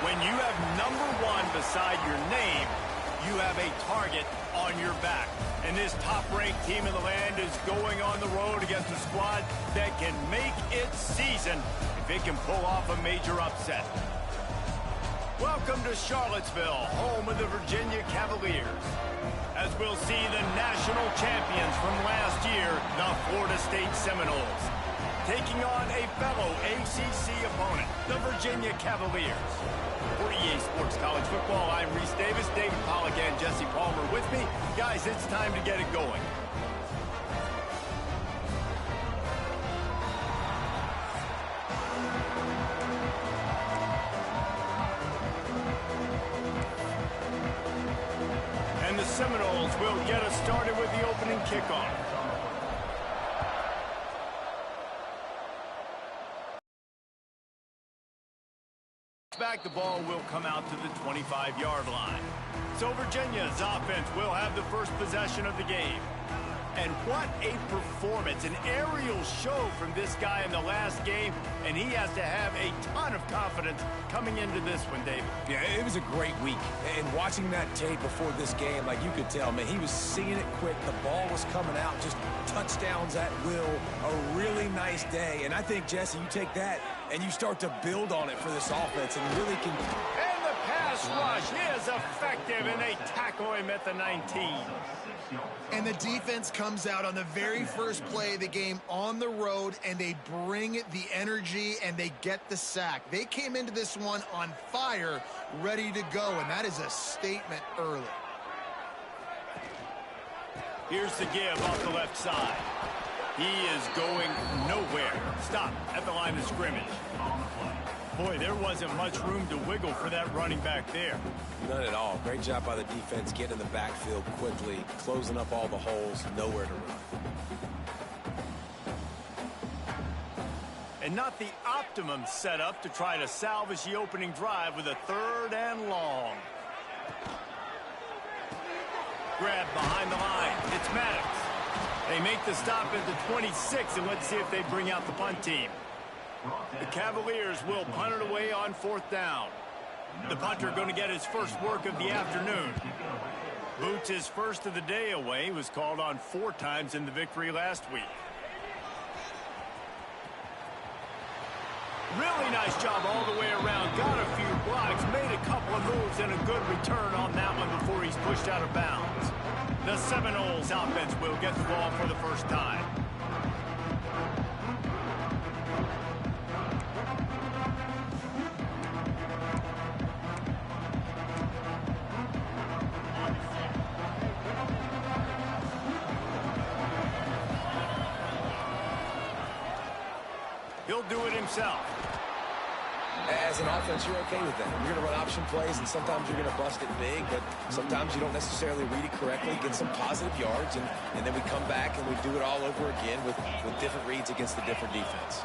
When you have #1 beside your name, you have a target on your back. And this top-ranked team in the land is going on the road against a squad that can make its season if it can pull off a major upset. Welcome to Charlottesville, home of the Virginia Cavaliers, as we'll see the national champions from last year, the Florida State Seminoles, taking on a fellow ACC opponent, the Virginia Cavaliers. For EA Sports College Football, I'm Reese Davis, David Pollack, and Jesse Palmer with me. Guys, it's time to get it going. And the Seminoles will get us started with the opening kickoff. Back, the ball will come out to the 25-yard line. So Virginia's offense will have the first possession of the game. And what a performance, an aerial show from this guy in the last game, and he has to have a ton of confidence coming into this one, David. Yeah, it was a great week. And watching that tape before this game, like you could tell, man, he was seeing it quick. The ball was coming out, just touchdowns at will. A really nice day. And I think, Jesse, you take that and you start to build on it for this offense and really can... And the pass rush is effective, and they tackle him at the 19. And the defense comes out on the very first play of the game on the road, and they bring the energy, and they get the sack. They came into this one on fire, ready to go, and that is a statement early. Here's the give off the left side. He is going nowhere. Stop at the line of scrimmage. Boy, there wasn't much room to wiggle for that running back there. None at all. Great job by the defense getting in the backfield quickly, closing up all the holes, nowhere to run. And not the optimum setup to try to salvage the opening drive with a 3rd and long. Grab behind the line. It's Maddox. They make the stop at the 26, and let's see if they bring out the punt team. The Cavaliers will punt it away on 4th down. The punter going to get his first work of the afternoon. Boots his first of the day away. He was called on 4 times in the victory last week. Really nice job all the way around. Got a few blocks, made a couple of moves, and a good return on that one before he's pushed out of bounds. The Seminoles offense will get the ball for the first time. He'll do it himself. As an offense, you're okay with that. You're going to run option plays, and sometimes you're going to bust it big, but sometimes you don't necessarily read it correctly, get some positive yards, and then we come back and we do it all over again with different reads against the different defense.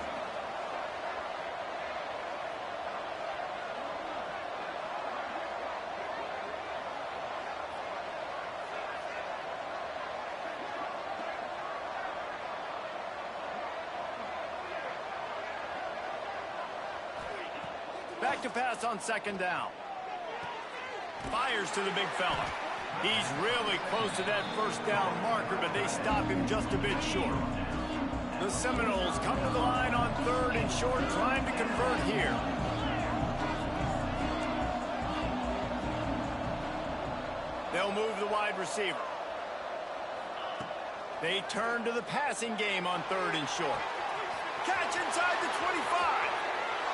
Back to pass on 2nd down. Fires to the big fella. He's really close to that 1st down marker, but they stop him just a bit short. The Seminoles come to the line on 3rd and short, trying to convert here. They'll move the wide receiver. They turn to the passing game on 3rd and short. Catch inside the 25.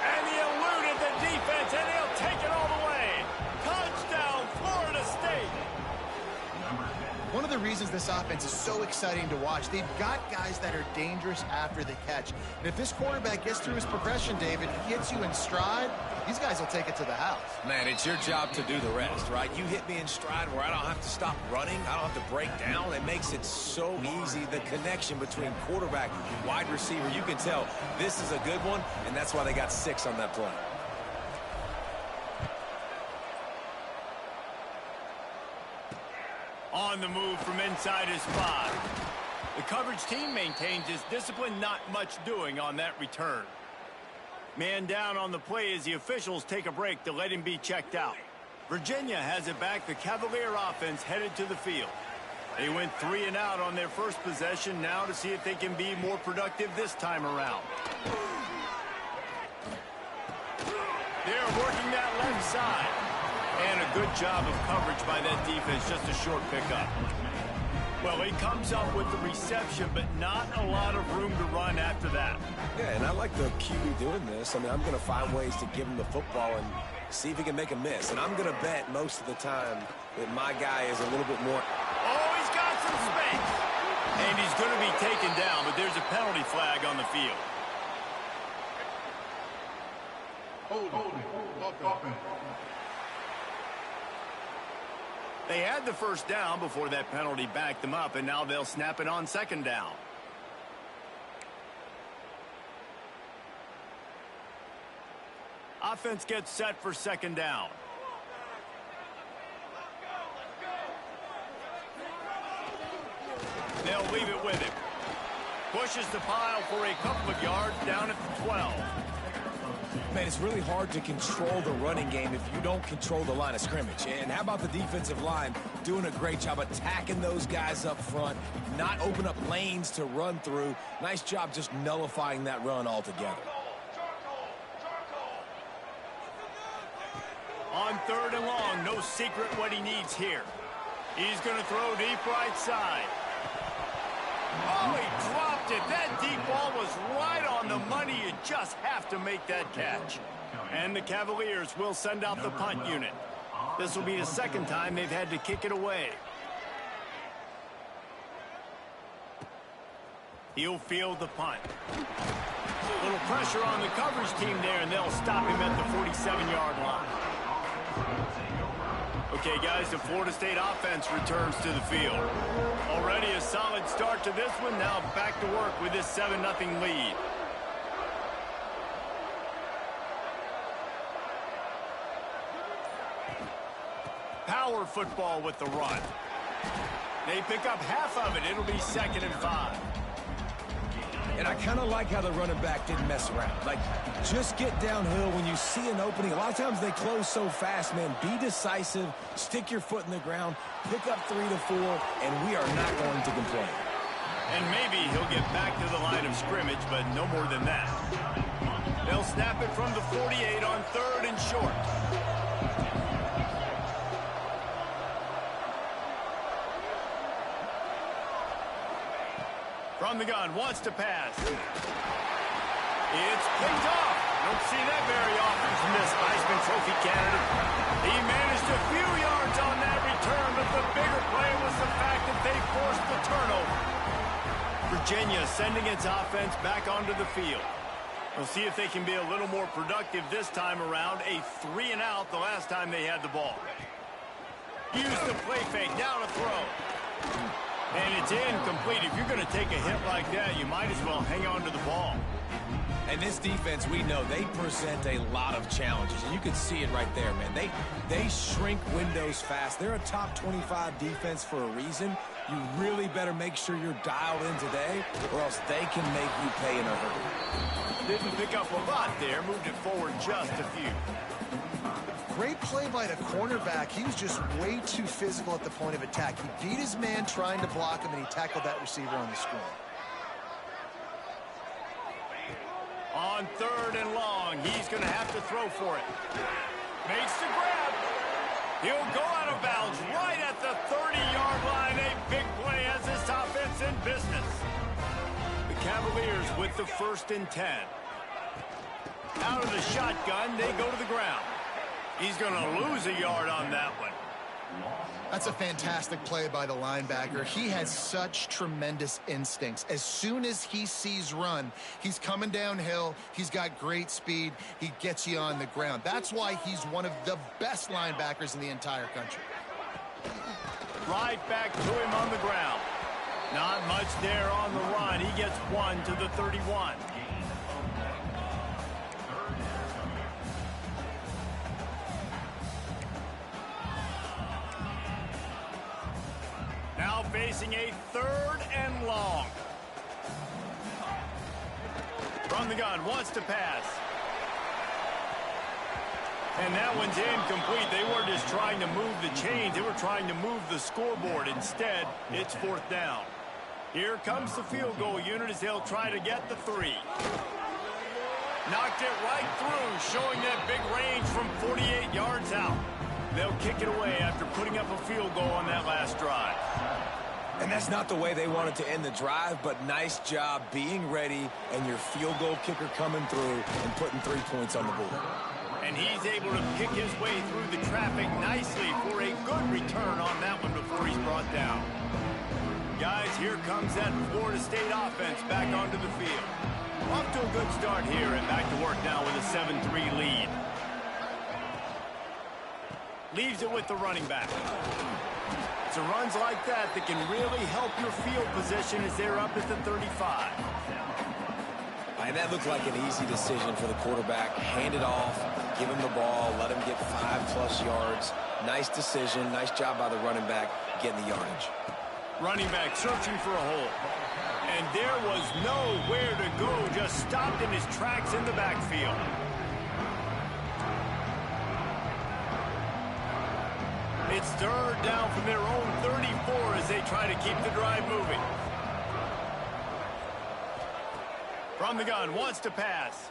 And he eluded the defense, and he'll take it all the way. Touchdown, Florida State. One of the reasons this offense is so exciting to watch, they've got guys that are dangerous after the catch. And if this quarterback gets through his progression, David, he hits you in stride, these guys will take it to the house. Man, it's your job to do the rest, right? You hit me in stride where I don't have to stop running. I don't have to break down. It makes it so easy, the connection between quarterback and wide receiver. You can tell this is a good one, and that's why they got 6 on that play. On the move from inside his 5. The coverage team maintains his discipline, not much doing on that return. Man down on the play as the officials take a break to let him be checked out. Virginia has it back. The Cavalier offense headed to the field. They went 3 and out on their first possession. Now to see if they can be more productive this time around. They're working that left side. And a good job of coverage by that defense. Just a short pickup. Well, he comes up with the reception, but not a lot of room to run after that. Yeah, and I like the QB doing this. I mean, I'm going to find ways to give him the football and see if he can make a miss. And I'm going to bet most of the time that my guy is a little bit more. Oh, he's got some space. And he's going to be taken down, but there's a penalty flag on the field. Hold it. They had the first down before that penalty backed them up, and now they'll snap it on second down. Offense gets set for second down. They'll leave it with him. Pushes the pile for a couple of yards down at the 12. Man, it's really hard to control the running game if you don't control the line of scrimmage. And how about the defensive line doing a great job attacking those guys up front, not open up lanes to run through. Nice job just nullifying that run altogether. On third and long, no secret what he needs here. He's going to throw deep right side. Oh, he dropped it. That deep ball was right on the money. You just have to make that catch. And the Cavaliers will send out the punt unit. This will be the second time they've had to kick it away. He'll field the punt. A little pressure on the coverage team there, and they'll stop him at the 47-yard line. Okay, guys, the Florida State offense returns to the field. Already a solid start to this one. Now back to work with this 7-0 lead. Power football with the run. They pick up half of it. It'll be 2nd and 5. And I kind of like how the running back didn't mess around. Like, just get downhill when you see an opening. A lot of times they close so fast, man. Be decisive, stick your foot in the ground, pick up 3 to 4, and we are not going to complain. And maybe he'll get back to the line of scrimmage, but no more than that. They'll snap it from the 48 on 3rd and short. From the gun, wants to pass. It's picked off. Don't see that very often from this Heisman Trophy candidate. He managed a few yards on that return, but the bigger play was the fact that they forced the turnover. Virginia sending its offense back onto the field. We'll see if they can be a little more productive this time around. A 3 and out the last time they had the ball. Use the play fake, down a throw. And it's incomplete. If you're going to take a hit like that, you might as well hang on to the ball. And this defense, we know, they present a lot of challenges. And you can see it right there, man. They shrink windows fast. They're a top 25 defense for a reason. You really better make sure you're dialed in today, or else they can make you pay in a hurry. Didn't pick up a lot there. Moved it forward just a few. Great play by the cornerback. He was just way too physical at the point of attack. He beat his man trying to block him, and he tackled that receiver on the screen. On 3rd and long, he's going to have to throw for it. Makes the grab. He'll go out of bounds right at the 30-yard line. A big play as this offense in business. The Cavaliers with the 1st and 10. Out of the shotgun, they go to the ground. He's going to lose a yard on that one. That's a fantastic play by the linebacker. He has such tremendous instincts. As soon as he sees run, he's coming downhill. He's got great speed. He gets you on the ground. That's why he's one of the best linebackers in the entire country. Right back to him on the ground. Not much there on the run. He gets 1 to the 31. Now facing a 3rd and long. From the gun, wants to pass. And that one's incomplete. They weren't just trying to move the chains. They were trying to move the scoreboard. Instead, it's 4th down. Here comes the field goal unit as they'll try to get the 3. Knocked it right through, showing that big range from 48 yards out. They'll kick it away after putting up a field goal on that last drive. And that's not the way they wanted to end the drive, but nice job being ready and your field goal kicker coming through and putting 3 points on the board. And he's able to pick his way through the traffic nicely for a good return on that one before he's brought down. Guys, here comes that Florida State offense back onto the field. Off to a good start here and back to work now with a 7-3 lead. Leaves it with the running back. It's runs like that that can really help your field position as they're up at the 35. And that looked like an easy decision for the quarterback. Hand it off, give him the ball, let him get 5+ yards. Nice decision. Nice job by the running back getting the yardage. Running back searching for a hole. And there was nowhere to go. Just stopped in his tracks in the backfield. It's 3rd down from their own 34 as they try to keep the drive moving. From the gun, wants to pass.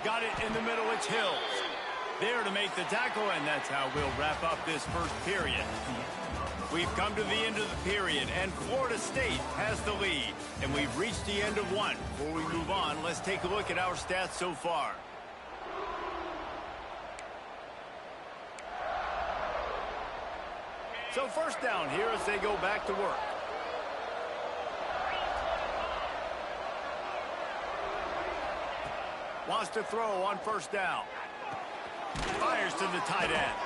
Got it in the middle, it's Hills. There to make the tackle, and that's how we'll wrap up this first period. We've come to the end of the period, and Florida State has the lead. And we've reached the end of one. Before we move on, let's take a look at our stats so far. So 1st down here as they go back to work. Wants to throw on 1st down. Fires to the tight end.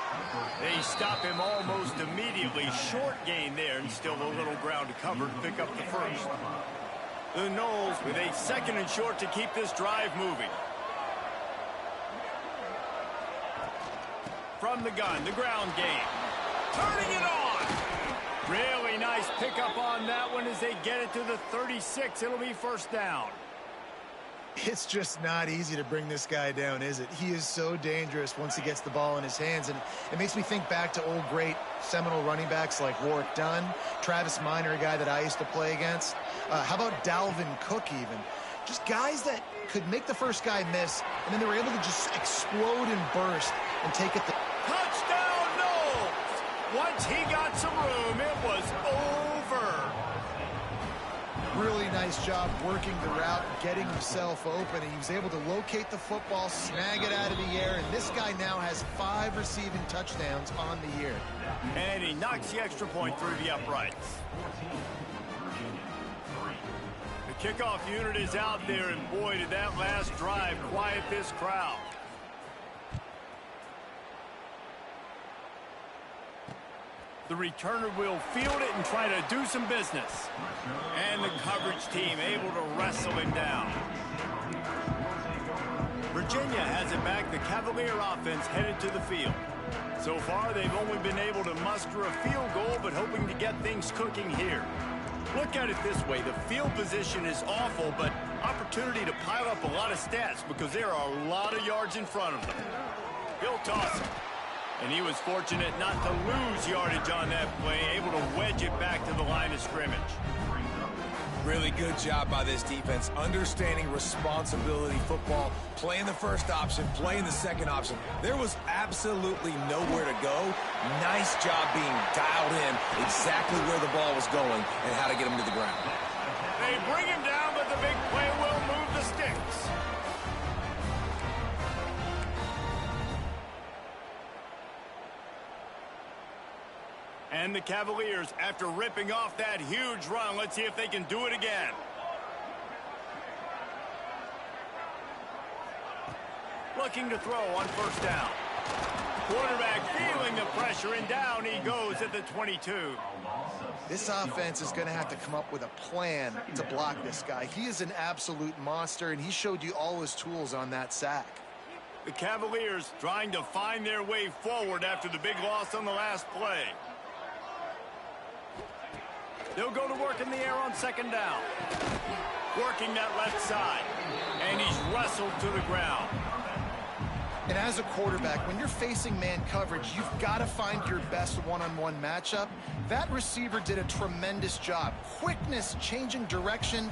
They stop him almost immediately. Short gain there and still a little ground to cover to pick up the 1st. The Noles with a 2nd and short to keep this drive moving. From the gun, the ground game. Turning it on. Really nice pickup on that one as they get it to the 36. It'll be 1st down. It's just not easy to bring this guy down, is it? He is so dangerous once he gets the ball in his hands, and it makes me think back to old great Seminole running backs like Warwick Dunn, Travis Minor, a guy that I used to play against. How about Dalvin Cook even? Just guys that could make the first guy miss, and then they were able to just explode and burst and take it. Touchdown, Noles! Once he got some room, it was over. Really nice job working the route, getting himself open, and he was able to locate the football, snag it out of the air, and this guy now has 5 receiving touchdowns on the year. And he knocks the extra point through the uprights. The kickoff unit is out there, and boy, did that last drive quiet this crowd. The returner will field it and try to do some business. And the coverage team able to wrestle him down. Virginia has it back. The Cavalier offense headed to the field. So far, they've only been able to muster a field goal, but hoping to get things cooking here. Look at it this way. The field position is awful, but opportunity to pile up a lot of stats because there are a lot of yards in front of them. He'll toss it. And he was fortunate not to lose yardage on that play, able to wedge it back to the line of scrimmage. Really good job by this defense, understanding responsibility football, playing the first option, playing the second option. There was absolutely nowhere to go. Nice job being dialed in exactly where the ball was going and how to get him to the ground. They bring him down, but the big play will move the sticks. And the Cavaliers, after ripping off that huge run, let's see if they can do it again. Looking to throw on 1st down. Quarterback feeling the pressure, and down he goes at the 22. This offense is going to have to come up with a plan to block this guy. He is an absolute monster, and he showed you all his tools on that sack. The Cavaliers trying to find their way forward after the big loss on the last play. They'll go to work in the air on 2nd down. Working that left side. And he's wrestled to the ground. And as a quarterback, when you're facing man coverage, you've got to find your best one-on-one matchup. That receiver did a tremendous job. Quickness, changing direction,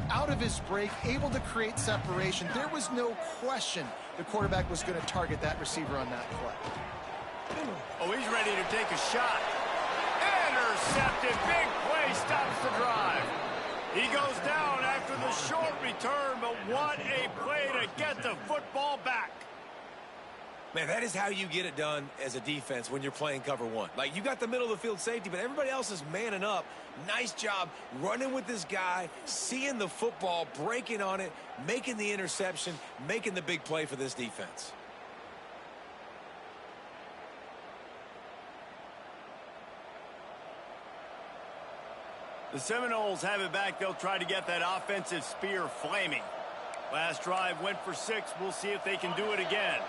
out of his break, able to create separation. There was no question the quarterback was going to target that receiver on that play. Oh, he's ready to take a shot. Intercepted. Big play stops the drive. He goes down after the short return, but what a play to get the football back. Man, that is how you get it done as a defense when you're playing cover one. Like, you got the middle of the field safety, but everybody else is manning up. Nice job running with this guy, seeing the football, breaking on it, making the interception, making the big play for this defense. The Seminoles have it back. They'll try to get that offensive spear flaming. Last drive went for 6. We'll see if they can do it again.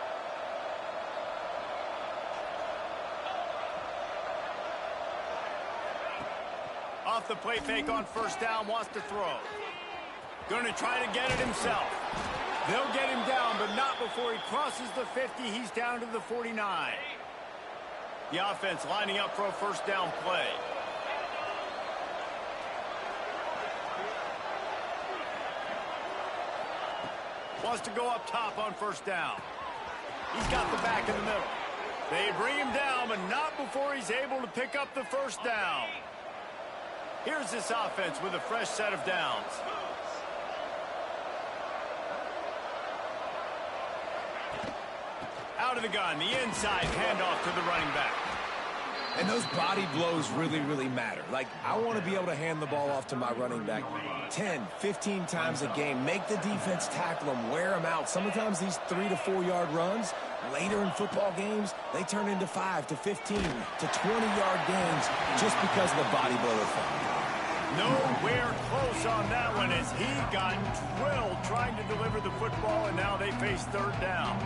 Off the play fake on first down, wants to throw. Going to try to get it himself. They'll get him down, but not before he crosses the 50. He's down to the 49. The offense lining up for a first down play. Wants to go up top on first down. He's got the back in the middle. They bring him down, but not before he's able to pick up the first down. Here's this offense with a fresh set of downs. Out of the gun, the inside handoff to the running back. And those body blows really, really matter. Like, I want to be able to hand the ball off to my running back 10, 15 times a game. Make the defense tackle them, wear them out. Sometimes these 3 to 4 yard runs, later in football games, they turn into 5 to 15 to 20-yard gains just because of the body blow effect. Nowhere close on that one as he got drilled trying to deliver the football, and now they face third down.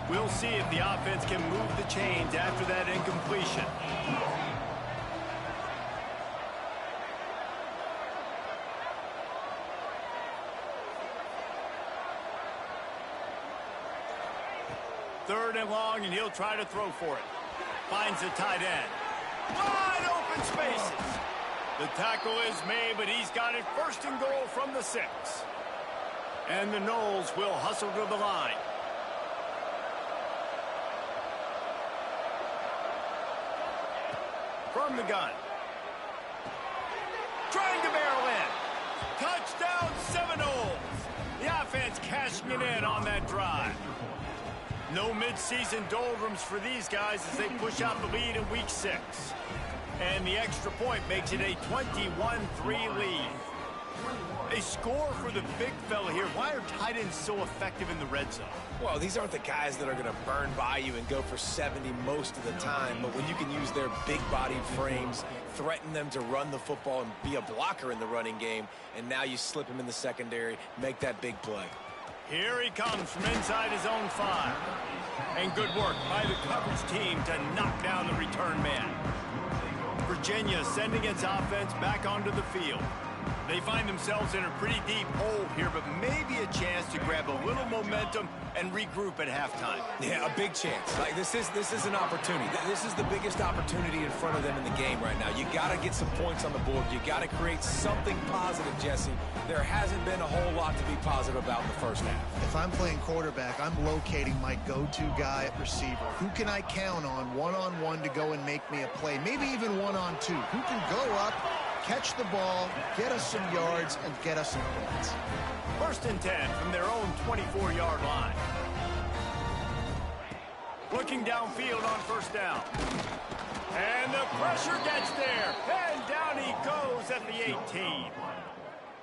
We'll see if the offense can move the chains after that incompletion. Third and long, and he'll try to throw for it. Finds the tight end. Wide open spaces. The tackle is made, but he's got it first and goal from the 6. And the Noles will hustle to the line. From the gun. Trying to barrel in. Touchdown Seminoles. The offense cashing it in on that drive. No midseason doldrums for these guys as they push out the lead in week 6. And the extra point makes it a 21-3 lead. A score for the big fella here. Why are tight ends so effective in the red zone? Well, these aren't the guys that are going to burn by you and go for 70 most of the time, but when you can use their big-bodied frames, threaten them to run the football and be a blocker in the running game, and now you slip him in the secondary, make that big play. Here he comes from inside his own 5. And good work by the coverage team to knock down the return man. Virginia sending its offense back onto the field. They find themselves in a pretty deep hole here, but maybe a chance to grab a little momentum and regroup at halftime. Yeah, a big chance. Like, this is an opportunity. This is the biggest opportunity in front of them in the game right now. You got to get some points on the board. You got to create something positive, Jesse. There hasn't been a whole lot to be positive about in the first half. If I'm playing quarterback, I'm locating my go-to guy at receiver. Who can I count on one-on-one to go and make me a play? Maybe even one-on-two. Who can go up, catch the ball, get us some yards, and get us some points. First and 10 from their own 24-yard line. Looking downfield on first down. And the pressure gets there. And down he goes at the 18.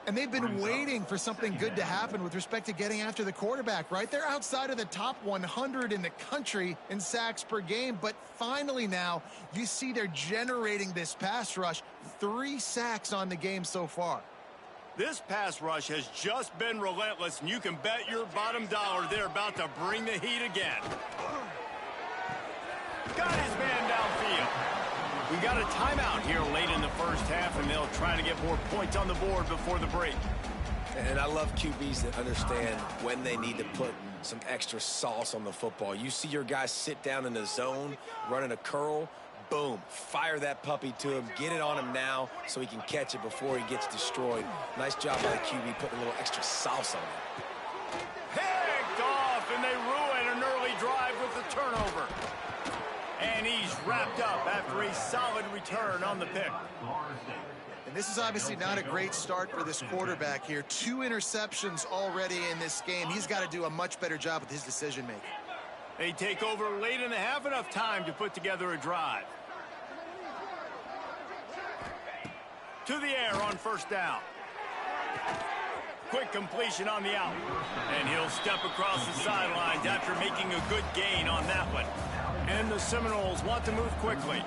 And they've been waiting for something good to happen with respect to getting after the quarterback, right? They're outside of the top 100 in the country in sacks per game, but finally now you see they're generating this pass rush. 3 sacks on the game so far. This pass rush has just been relentless, and you can bet your bottom dollar they're about to bring the heat again. Got his man downfield. We got a timeout here late in the first half, and they'll try to get more points on the board before the break. And I love QBs that understand when they need to put some extra sauce on the football. You see your guys sit down in the zone, running a curl, boom, fire that puppy to him, get it on him now so he can catch it before he gets destroyed. Nice job by the QB putting a little extra sauce on it. Picked off, and they ruin an early drive with the turnover. And he's wrapped up after a solid return on the pick. And this is obviously not a great start for this quarterback here. 2 interceptions already in this game. He's got to do a much better job with his decision-making. They take over late in the half, enough time to put together a drive. To the air on first down. Quick completion on the out. And he'll step across the sidelines after making a good gain on that one. And the Seminoles want to move quickly.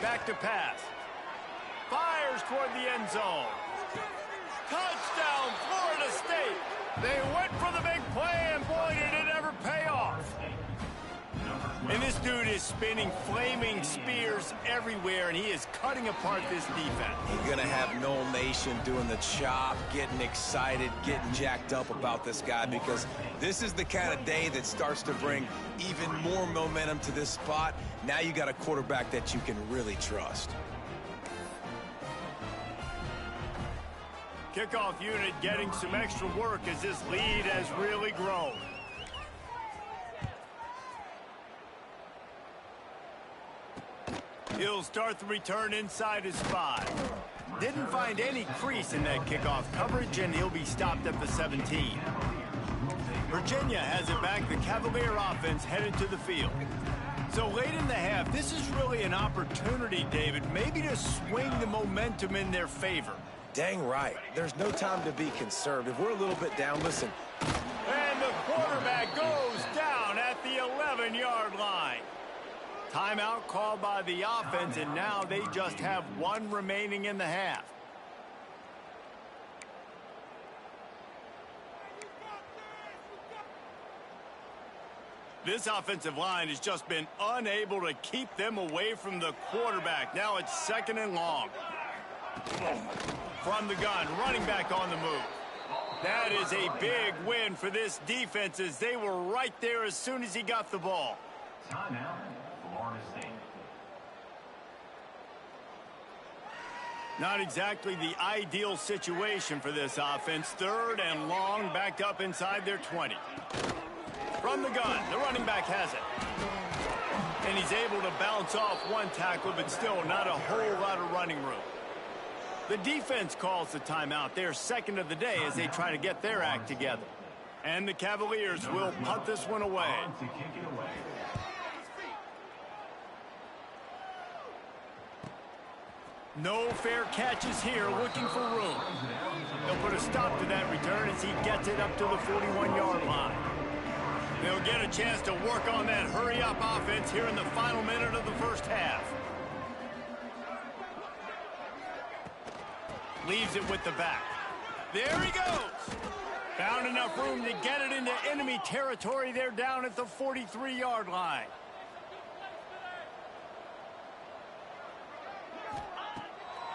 Back to pass. Fires toward the end zone. Touchdown, Florida State. They went for the big play, and boy, did it ever pay off. And this dude is spinning flaming spears everywhere, and he is cutting apart this defense. You're going to have Noel Nation doing the chop, getting excited, getting jacked up about this guy, because this is the kind of day that starts to bring even more momentum to this spot. Now you got a quarterback that you can really trust. Kickoff unit getting some extra work as this lead has really grown. He'll start the return inside his 5. Didn't find any crease in that kickoff coverage, and he'll be stopped at the 17. Virginia has it back. The Cavalier offense headed to the field. So late in the half, this is really an opportunity, David, maybe to swing the momentum in their favor. Dang right. There's no time to be conservative. We're a little bit down. Listen. And the quarterback goes down at the 11-yard line. Timeout called by the offense, and now they just have 1 remaining in the half. This offensive line has just been unable to keep them away from the quarterback. Now it's 2nd and long. From the gun, running back on the move. That is a big win for this defense, as they were right there as soon as he got the ball. Timeout, Florida State. Not exactly the ideal situation for this offense. 3rd and long, backed up inside their 20. From the gun, the running back has it. And he's able to bounce off 1 tackle, but still not a whole lot of running room. The defense calls the timeout. They're 2nd of the day as they try to get their act together. And the Cavaliers will punt this one away. No fair catches here, looking for room. They'll put a stop to that return as he gets it up to the 41-yard line. They'll get a chance to work on that hurry-up offense here in the final minute of the first half. Leaves it with the back. There he goes. Found enough room to get it into enemy territory. They're down at the 43-yard line.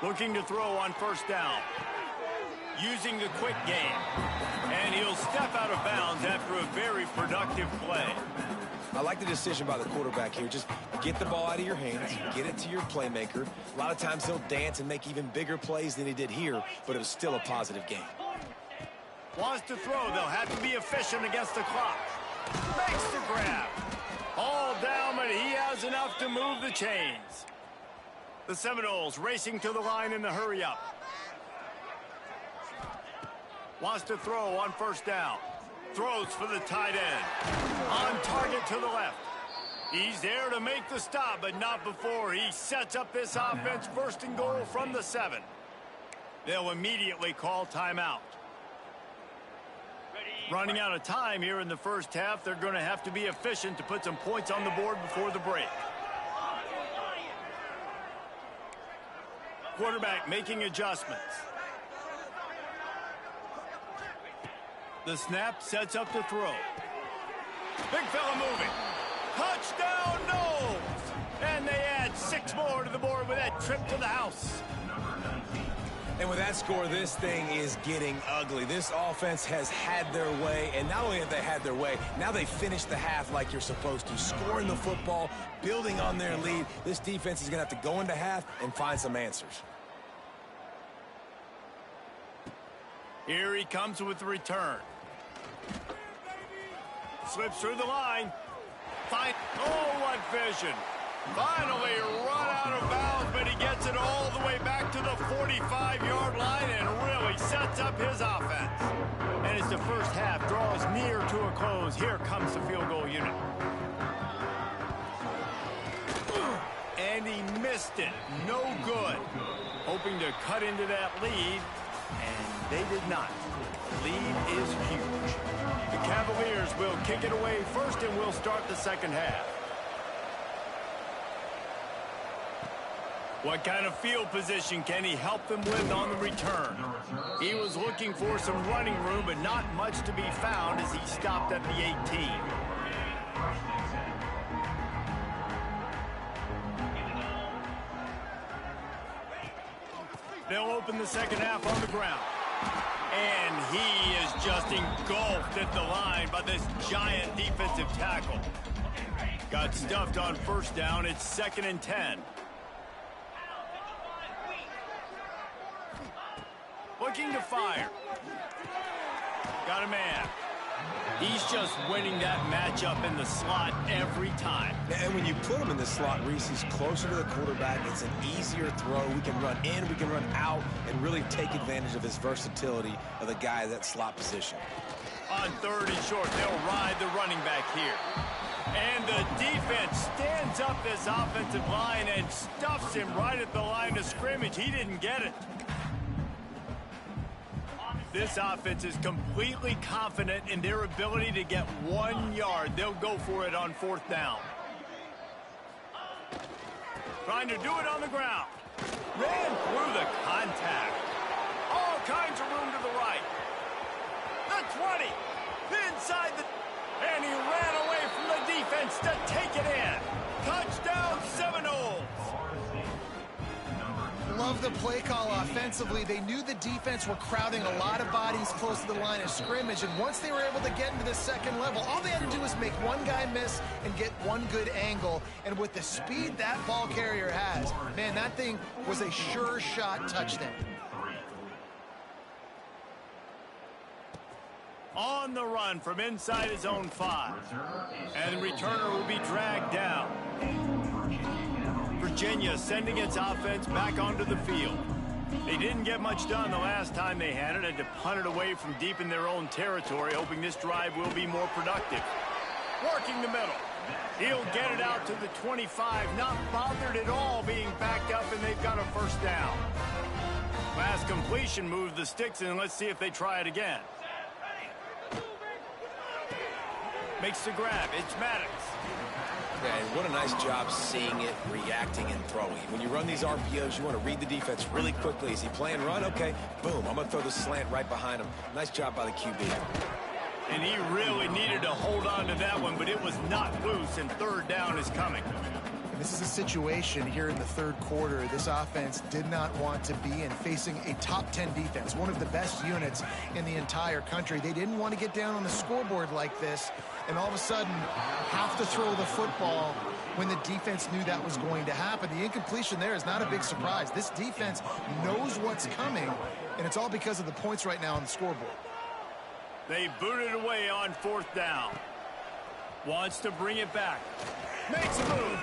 Looking to throw on first down. Using the quick game. And he'll step out of bounds after a very productive play. I like the decision by the quarterback here. Just get the ball out of your hands, get it to your playmaker. A lot of times he'll dance and make even bigger plays than he did here, but it was still a positive game. Wants to throw. They'll have to be efficient against the clock. Makes the grab. All down, but he has enough to move the chains. The Seminoles racing to the line in the hurry-up. Wants to throw on first down. Throws for the tight end. On target to the left. He's there to make the stop, but not before he sets up this offense 1st and goal from the 7. They'll immediately call timeout. Running out of time here in the first half, they're going to have to be efficient to put some points on the board before the break. Quarterback making adjustments. The snap sets up the throw. Big fella moving. Touchdown, Noles! And they add 6 more to the scoreboard with that trip to the house. And with that score, this thing is getting ugly. This offense has had their way, and not only have they had their way, now they finished the half like you're supposed to, scoring the football, building on their lead. This defense is going to have to go into half and find some answers. Here he comes with the return. Slips through the line. Oh, what vision. Finally run out of bounds, but he gets it all the way back to the 45-yard line and really sets up his offense. And as the first half draws near to a close, here comes the field goal unit. And he missed it. No good. Hoping to cut into that lead, and they did not. The lead is huge. The Cavaliers will kick it away first, and we'll start the second half. What kind of field position can he help them with on the return? He was looking for some running room, but not much to be found as he stopped at the 18. They'll open the second half on the ground. And he is just engulfed at the line by this giant defensive tackle. Got stuffed on first down. It's 2nd and 10. Looking to fire. Got a man. He's just winning that matchup in the slot every time. And when you put him in the slot, Reese, he's closer to the quarterback. It's an easier throw. We can run in, we can run out, and really take advantage of his versatility of the guy at that slot position. On 3rd and short, they'll ride the running back here. And the defense stands up this offensive line and stuffs him right at the line of scrimmage. He didn't get it. This offense is completely confident in their ability to get 1 yard. They'll go for it on 4th down. Trying to do it on the ground. Ran through the contact. All kinds of room to the right. The 20. Inside the... And he ran away from the defense to take it in. Touchdown, Seminoles. Love the play call offensively. They knew the defense were crowding a lot of bodies close to the line of scrimmage, and once they were able to get into the second level, all they had to do was make one guy miss and get one good angle. And with the speed that ball carrier has, man, that thing was a sure shot touchdown. On the run from inside his own 5. And the returner will be dragged down. Virginia sending its offense back onto the field. They didn't get much done the last time they had it, had to punt it away from deep in their own territory, hoping this drive will be more productive. Working the middle. He'll get it out to the 25, not bothered at all being backed up, and they've got a first down. Last completion moved the sticks in. Let's see if they try it again. Makes the grab. It's Maddox. Yeah, and what a nice job seeing it, reacting, and throwing. When you run these RPOs, you want to read the defense really quickly. Is he playing run? Okay, boom. I'm going to throw the slant right behind him. Nice job by the QB. And he really needed to hold on to that one, but it was not loose, and 3rd down is coming. And this is a situation here in the 3rd quarter this offense did not want to be in, facing a top 10 defense, one of the best units in the entire country. They didn't want to get down on the scoreboard like this and all of a sudden have to throw the football when the defense knew that was going to happen. The incompletion there is not a big surprise. This defense knows what's coming, and it's all because of the points right now on the scoreboard. They boot it away on 4th down. Wants to bring it back. Makes a move.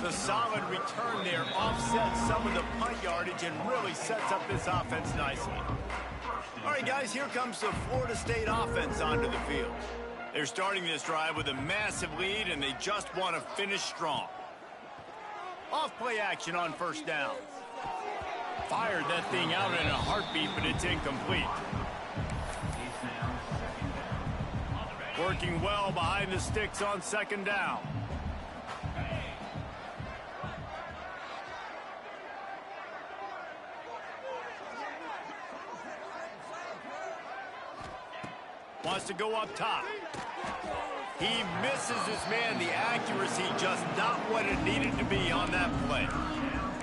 The solid return there offsets some of the punt yardage and really sets up this offense nicely. All right, guys, here comes the Florida State offense onto the field. They're starting this drive with a massive lead, and they just want to finish strong. Off-play action on 1st down. Fired that thing out in a heartbeat, but it's incomplete. Working well behind the sticks on 2nd down. Wants to go up top. He misses his man. The accuracy just not what it needed to be on that play.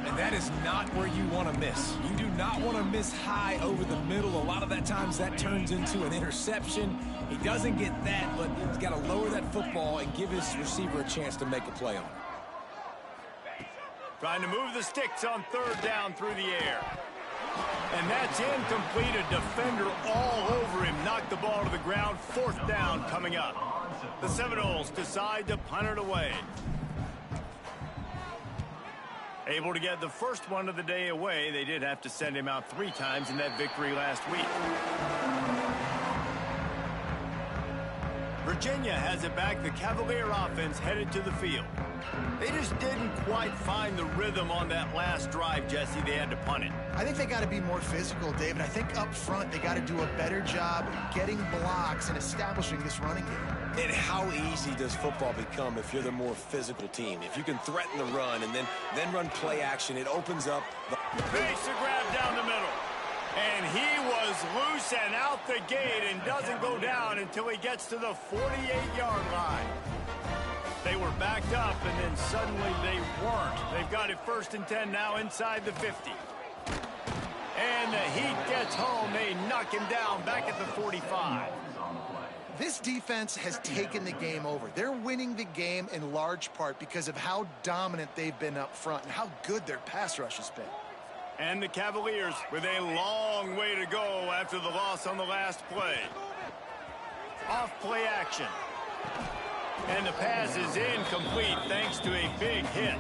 And And that is not where you want to miss. You do not want to miss high over the middle. A lot of that times that turns into an interception. He doesn't get that, but he's got to lower that football and give his receiver a chance to make a play on it. Trying to move the sticks on third down through the air. And that's incomplete. A defender all over him. Knocked the ball to the ground. Fourth down coming up. The Seminoles decide to punt it away. Able to get the first one of the day away. They did have to send him out 3 times in that victory last week. Virginia has it back. The Cavalier offense headed to the field. They just didn't quite find the rhythm on that last drive, Jesse. They had to punt it. I think they got to be more physical, David. I think up front they got to do a better job getting blocks and establishing this running game. And how easy does football become if you're the more physical team? If you can threaten the run and then run play action, it opens up the... Makes a grab down the middle. And he was loose and out the gate and doesn't go down until he gets to the 48-yard line. They were backed up, and then suddenly they weren't. They've got it 1st and 10 now inside the 50. And the Heat gets home. They knock him down back at the 45. This defense has taken the game over. They're winning the game in large part because of how dominant they've been up front and how good their pass rush has been. And the Cavaliers with a long way to go after the loss on the last play. Off play action. And the pass is incomplete thanks to a big hit.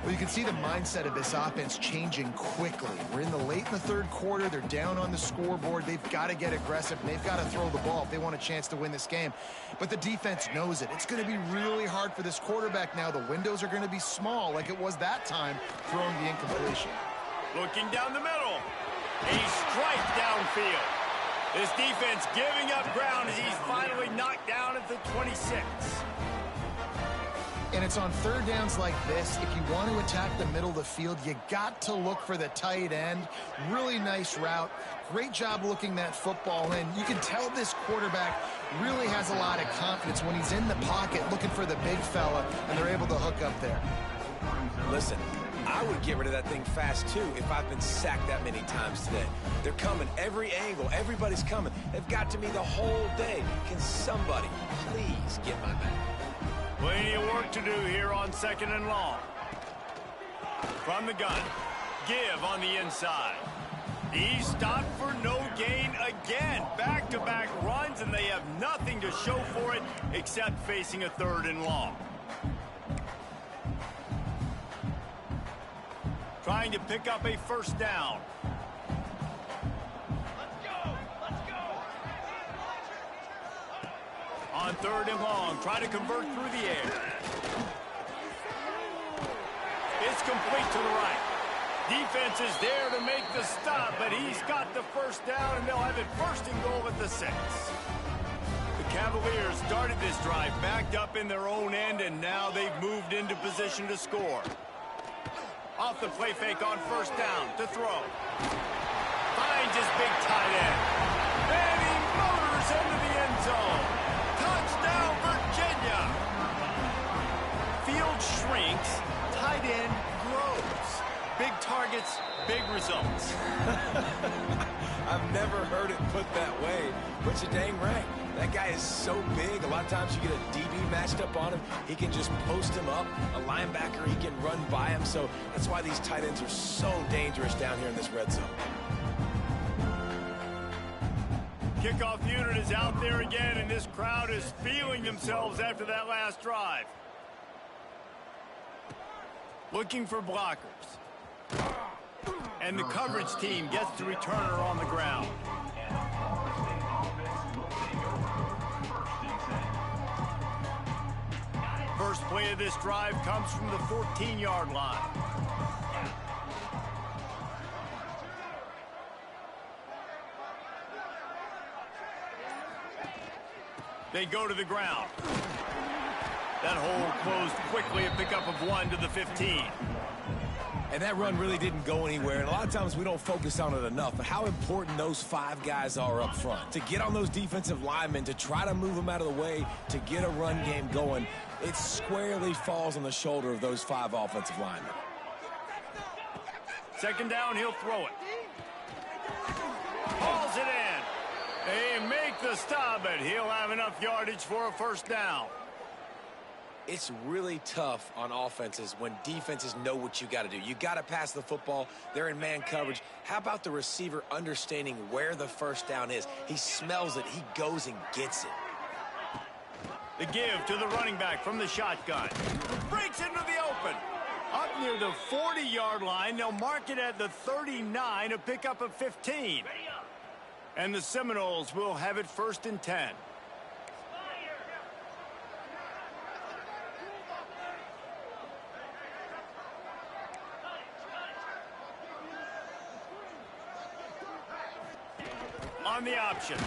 Well, you can see the mindset of this offense changing quickly. We're in the late in the third quarter. They're down on the scoreboard. They've got to get aggressive, and they've got to throw the ball if they want a chance to win this game. But the defense knows it. It's going to be really hard for this quarterback now. The windows are going to be small like it was that time throwing the incompletion. Looking down the middle. A strike downfield. This defense giving up ground as he's finally knocked down at the 26. And it's on third downs like this. If you want to attack the middle of the field, you got to look for the tight end. Really nice route. Great job looking that football in. You can tell this quarterback really has a lot of confidence when he's in the pocket looking for the big fella, and they're able to hook up there. Listen, I would get rid of that thing fast, too, if I've been sacked that many times today. They're coming every angle. Everybody's coming. They've got to me the whole day. Can somebody please get my back? Plenty of work to do here on 2nd and long. From the gun. Give on the inside. He stopped for no gain again. Back-to-back runs, and they have nothing to show for it except facing a 3rd and long. Trying to pick up a 1st down. On 3rd and long, try to convert through the air. It's complete to the right. Defense is there to make the stop, but he's got the 1st down, and they'll have it 1st and goal at the 6. The Cavaliers started this drive backed up in their own end, and now they've moved into position to score. Off the play fake on 1st down to throw. Finds his big tight end. And he motors into the end zone. Touchdown, Virginia. Field shrinks, tight end grows. Big targets, big results. I've never heard it put that way, but you're dang right. That guy is so big. A lot of times you get a DB matched up on him. He can just post him up. A linebacker, he can run by him. So that's why these tight ends are so dangerous down here in this red zone. Kickoff unit is out there again, and this crowd is feeling themselves after that last drive. Looking for blockers. And the coverage team gets the returner on the ground. First play of this drive comes from the 14-yard line. They go to the ground. That hole closed quickly, a pickup of 1 to the 15. And that run really didn't go anywhere. And a lot of times we don't focus on it enough. But how important those 5 guys are up front. To get on those defensive linemen, to try to move them out of the way, to get a run game going, it squarely falls on the shoulder of those 5 offensive linemen. Second down, he'll throw it. Hauls it in. They make the stop, but he'll have enough yardage for a first down. It's really tough on offenses when defenses know what you got to do. You got to pass the football. They're in man coverage. How about the receiver understanding where the first down is? He smells it. He goes and gets it. The give to the running back from the shotgun. Breaks into the open. Up near the 40-yard line, they'll mark it at the 39, a pickup of 15. And the Seminoles will have it 1st and 10. On the option.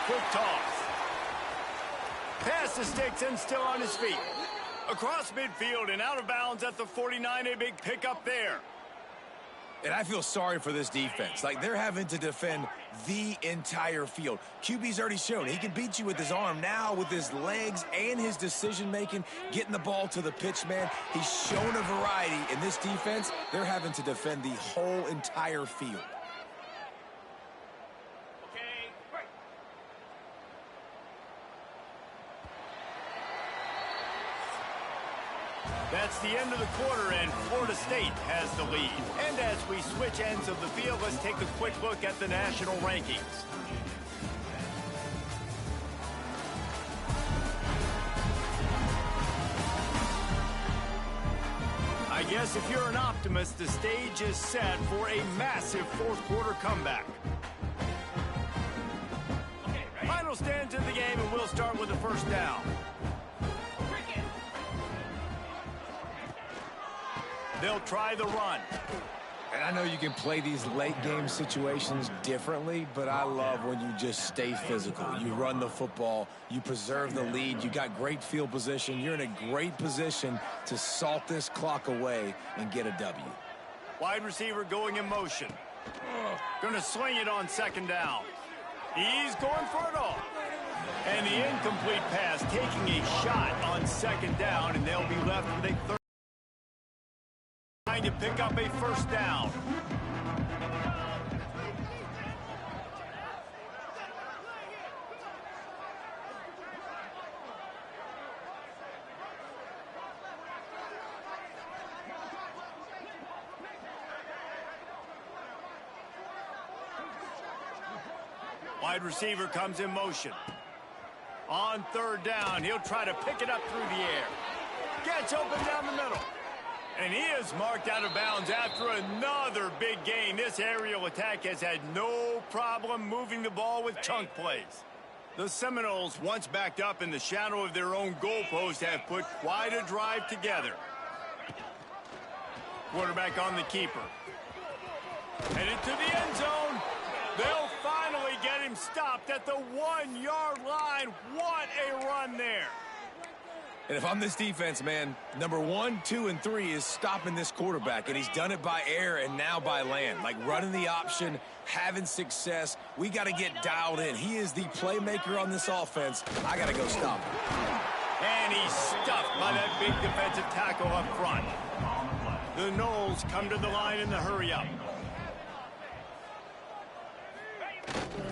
Quick toss. Pass the sticks and still on his feet. Across midfield and out of bounds at the 49, a big pickup there. And I feel sorry for this defense. Like, they're having to defend the entire field. QB's already shown he can beat you with his arm. Now, with his legs and his decision-making, getting the ball to the pitch, man, he's shown a variety. In this defense, they're having to defend the whole entire field. That's the end of the quarter, and Florida State has the lead. And as we switch ends of the field, let's take a quick look at the national rankings. I guess if you're an optimist, the stage is set for a massive fourth-quarter comeback. Final stands in the game, and we'll start with the first down. They'll try the run. And I know you can play these late-game situations differently, but I love when you just stay physical. You run the football, you preserve the lead, you got great field position. You're in a great position to salt this clock away and get a W. Wide receiver going in motion. Going to swing it on second down. He's going for it all. And the incomplete pass taking a shot on second down, and they'll be left with a third. Trying to pick up a first down. Wide receiver comes in motion. On third down, he'll try to pick it up through the air. Gets open down the middle. And he is marked out of bounds after another big gain. This aerial attack has had no problem moving the ball with chunk plays. The Seminoles, once backed up in the shadow of their own goalpost, have put quite a drive together. Quarterback on the keeper. Headed to the end zone. They'll finally get him stopped at the 1-yard line. What a run there. And if I'm this defense, man, number 1, 2, and 3 is stopping this quarterback, and he's done it by air and now by land. Like running the option, having success. We got to get dialed in. He is the playmaker on this offense. I got to go stop him. And he's stuffed by that big defensive tackle up front. The Noles come to the line in the hurry-up.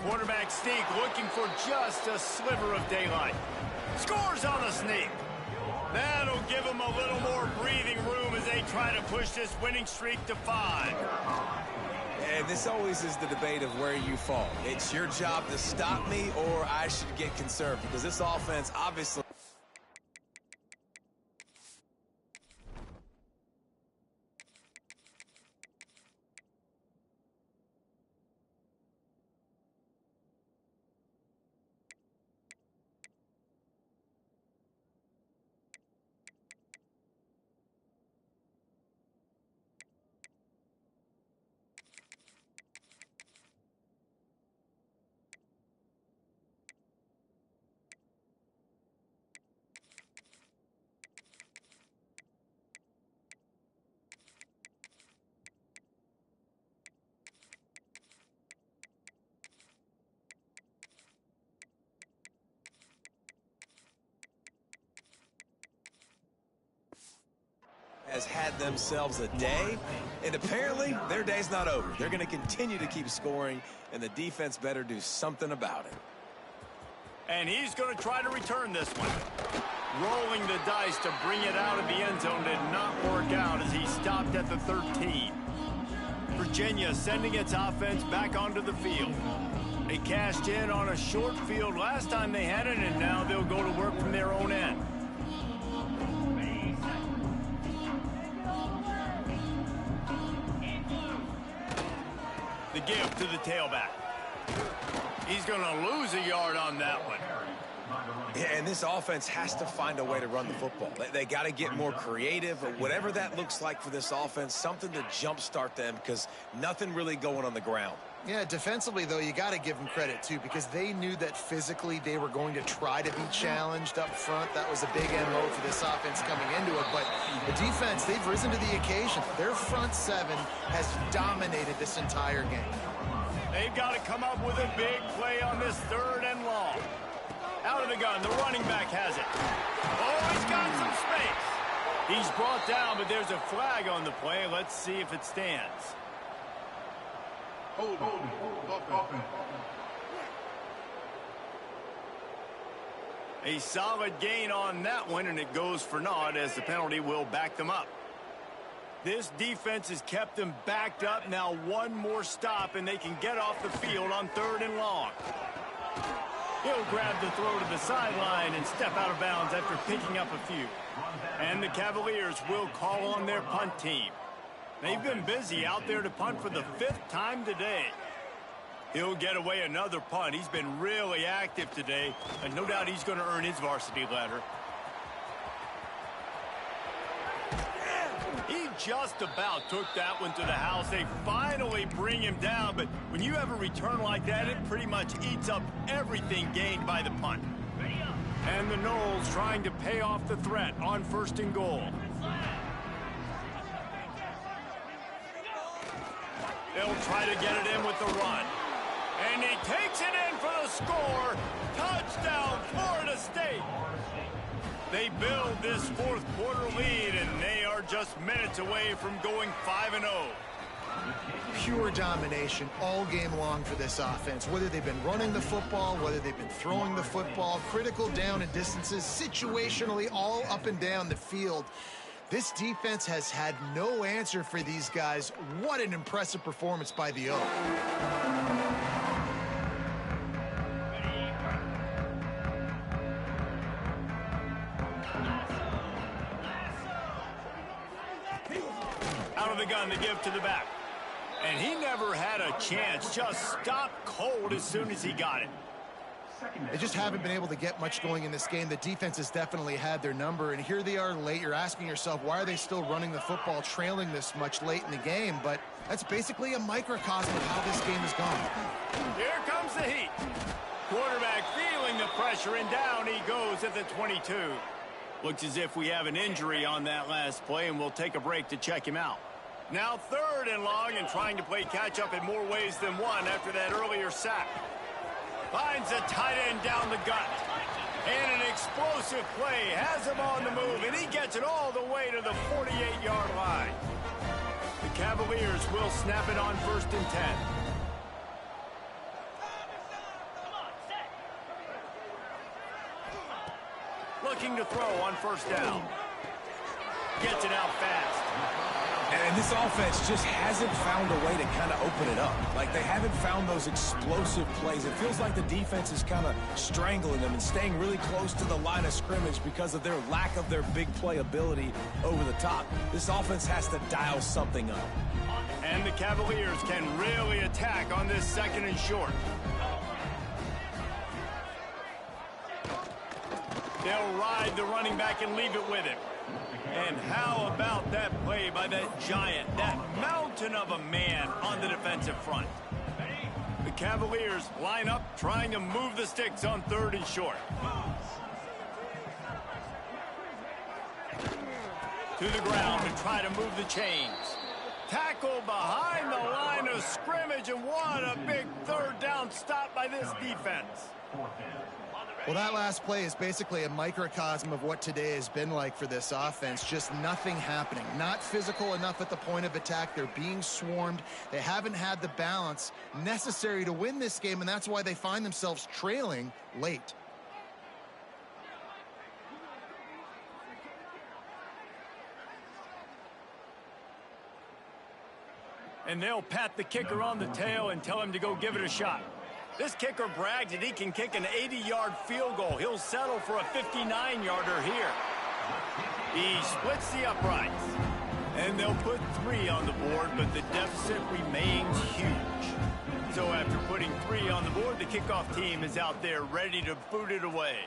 Quarterback sneak looking for just a sliver of daylight. Scores on the sneak. That'll give them a little more breathing room as they try to push this winning streak to 5. And this always is the debate of where you fall. It's your job to stop me, or I should get conserved, because this offense obviously... has had themselves a day, and apparently their day's not over. They're going to continue to keep scoring, and the defense better do something about it. And he's going to try to return this one. Rolling the dice to bring it out of the end zone did not work out as he stopped at the 13. Virginia sending its offense back onto the field. They cashed in on a short field last time they had it, and now they'll go to work from their own end. The give to the tailback. He's going to lose a yard on that one. Yeah, and this offense has to find a way to run the football. They got to get more creative, or whatever that looks like for this offense, something to jumpstart them, because nothing really going on the ground. Yeah, defensively, though, you got to give them credit, too, because they knew that physically they were going to try to be challenged up front. That was a big MO for this offense coming into it. But the defense, they've risen to the occasion. Their front seven has dominated this entire game. They've got to come up with a big play on this 3rd and long. Out of the gun, the running back has it. Oh, he's got some space. He's brought down, but there's a flag on the play. Let's see if it stands. Hold. Offense. A solid gain on that one, and it goes for naught as the penalty will back them up. This defense has kept them backed up. Now one more stop, and they can get off the field on 3rd and long. He'll grab the throw to the sideline and step out of bounds after picking up a few. And the Cavaliers will call on their punt team. They've been busy out there to punt for the 5th time today. He'll get away another punt. He's been really active today, and no doubt he's going to earn his varsity letter. He just about took that one to the house. They finally bring him down, but when you have a return like that, it pretty much eats up everything gained by the punt. And the Noles trying to pay off the threat on 1st and goal. They'll try to get it in with the run. And he takes it in for the score. Touchdown, Florida State. They build this 4th quarter lead, and they are just minutes away from going 5-0. Pure domination all game long for this offense. Whether they've been running the football, whether they've been throwing the football, critical down and distances, situationally all up and down the field. This defense has had no answer for these guys. What an impressive performance by the Oak. Out of the gun, the give to the back. And he never had a chance. Just stopped cold as soon as he got it. They just haven't been able to get much going in this game. The defense has definitely had their number, and here they are late. You're asking yourself, why are they still running the football, trailing this much late in the game? But that's basically a microcosm of how this game has gone. Here comes the heat. Quarterback feeling the pressure, and down he goes at the 22. Looks as if we have an injury on that last play, and we'll take a break to check him out. Now 3rd and long, and trying to play catch-up in more ways than one after that earlier sack. Finds a tight end down the gut. And an explosive play has him on the move, and he gets it all the way to the 48-yard line. The Cavaliers will snap it on 1st and 10. Looking to throw on 1st down. Gets it out fast. And this offense just hasn't found a way to kind of open it up. Like, they haven't found those explosive plays. It feels like the defense is kind of strangling them and staying really close to the line of scrimmage because of their lack of their big play ability over the top. This offense has to dial something up. And the Cavaliers can really attack on this 2nd and short. They'll ride the running back and leave it with him. And how about that play by that giant, that mountain of a man on the defensive front? The Cavaliers line up, trying to move the sticks on 3rd and short. To the ground to try to move the chains. Tackle behind the line of scrimmage, and what a big 3rd down stop by this defense. Well, that last play is basically a microcosm of what today has been like for this offense. Just nothing happening. Not physical enough at the point of attack. They're being swarmed. They haven't had the balance necessary to win this game, and that's why they find themselves trailing late. And they'll pat the kicker on the tail and tell him to go give it a shot. This kicker brags that he can kick an 80-yard field goal. He'll settle for a 59-yarder here. He splits the uprights. And they'll put 3 on the board, but the deficit remains huge. So after putting 3 on the board, the kickoff team is out there ready to boot it away.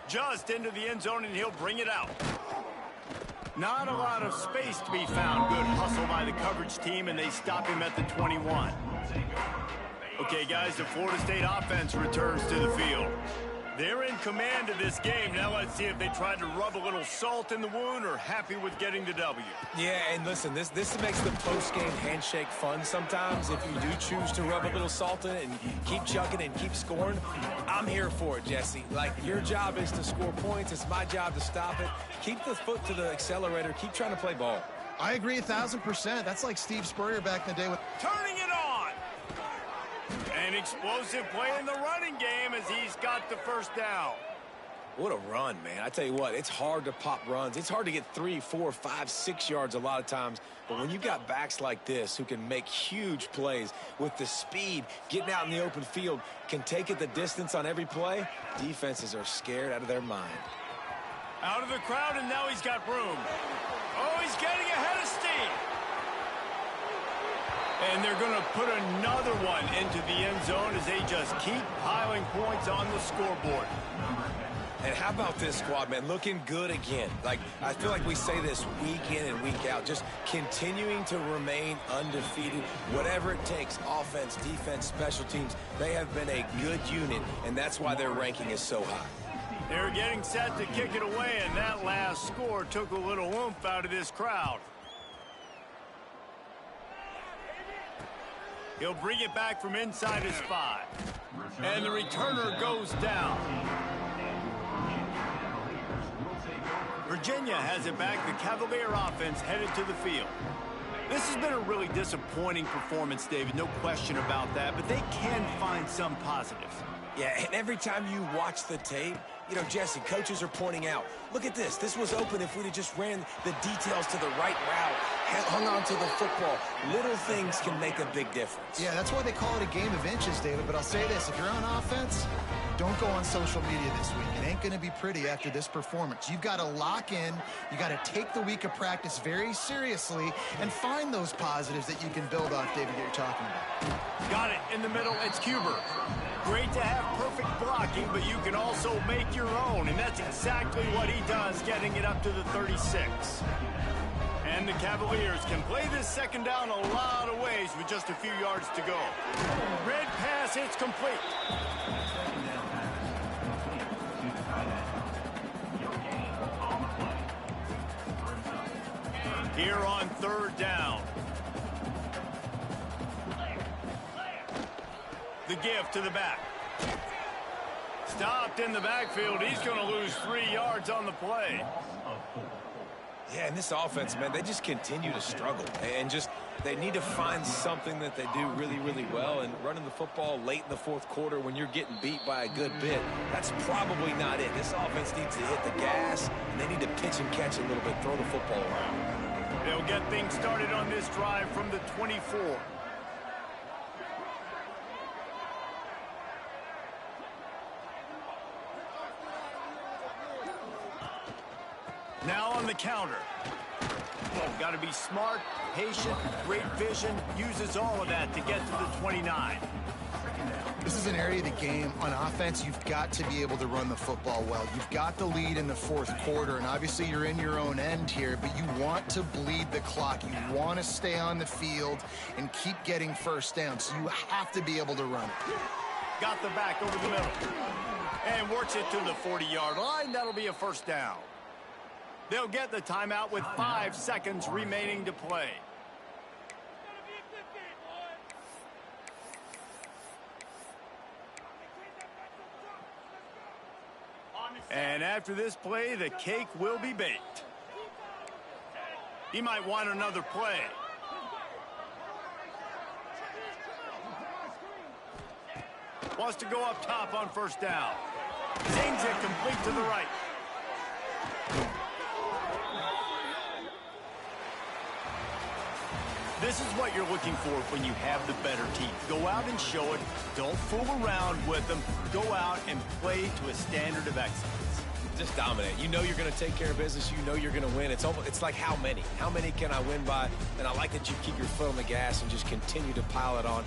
Just into the end zone, and he'll bring it out. Not a lot of space to be found. Good hustle by the coverage team, and they stop him at the 21. Okay, guys, the Florida State offense returns to the field. They're in command of this game. Now let's see if they tried to rub a little salt in the wound or happy with getting the W. Yeah, and listen, this makes the post-game handshake fun sometimes. If you do choose to rub a little salt in it and keep chucking and keep scoring, I'm here for it, Jesse. Like, your job is to score points. It's my job to stop it. Keep the foot to the accelerator. Keep trying to play ball. I agree 1,000%. That's like Steve Spurrier back in the day with Turning it on. An explosive play in the running game as he's got the first down. What a run, man. I tell you what, it's hard to pop runs. It's hard to get 3, 4, 5, 6 yards a lot of times. But when you've got backs like this who can make huge plays with the speed, getting out in the open field, can take it the distance on every play, defenses are scared out of their mind. Out of the crowd, and now he's got room. Oh, he's getting ahead of steam. And they're going to put another one into the end zone as they just keep piling points on the scoreboard. And how about this squad, man? Looking good again. Like, I feel like we say this week in and week out, just continuing to remain undefeated. Whatever it takes, offense, defense, special teams, they have been a good unit, and that's why their ranking is so high. They're getting set to kick it away, and that last score took a little oomph out of this crowd. He'll bring it back from inside his 5. And the returner goes down. Virginia has it back. The Cavalier offense headed to the field. This has been a really disappointing performance, David. No question about that. But they can find some positives. Yeah, and every time you watch the tape, you know, Jesse, coaches are pointing out, look at this. This was open if we'd have just ran the details to the right route, hung on to the football. Little things can make a big difference. Yeah, that's why they call it a game of inches, David. But I'll say this, if you're on offense, don't go on social media this week. It ain't going to be pretty after this performance. You've got to lock in. You got to take the week of practice very seriously and find those positives that you can build off, David, that you're talking about. Got it in the middle. It's Cuber. Great to have perfect blocking, but you can also make your own, and that's exactly what he does, getting it up to the 36. And the Cavaliers can play this second down a lot of ways with just a few yards to go. Red pass, it's complete. Here on 3rd down. The give to the back. Stopped in the backfield. He's going to lose 3 yards on the play. Yeah, and this offense, man, they just continue to struggle. And just, they need to find something that they do really, really well. And running the football late in the 4th quarter when you're getting beat by a good bit, that's probably not it. This offense needs to hit the gas, and they need to pitch and catch a little bit, throw the football around. They'll get things started on this drive from the 24. Now on the counter. Got to be smart, patient, great vision. Uses all of that to get to the 29. This is an area of the game on offense. You've got to be able to run the football well. You've got the lead in the 4th quarter, and obviously you're in your own end here, but you want to bleed the clock. You want to stay on the field and keep getting first down, so you have to be able to run. Got the back over the middle. And works it to the 40-yard line. That'll be a first down. They'll get the timeout with 5 seconds remaining to play. And after this play, the cake will be baked. He might want another play. Wants to go up top on first down. Zings it complete to the right. This is what you're looking for when you have the better team. Go out and show it. Don't fool around with them. Go out and play to a standard of excellence. Just dominate. You know you're going to take care of business. You know you're going to win. It's like how many? How many can I win by? And I like that you keep your foot on the gas and just continue to pile it on.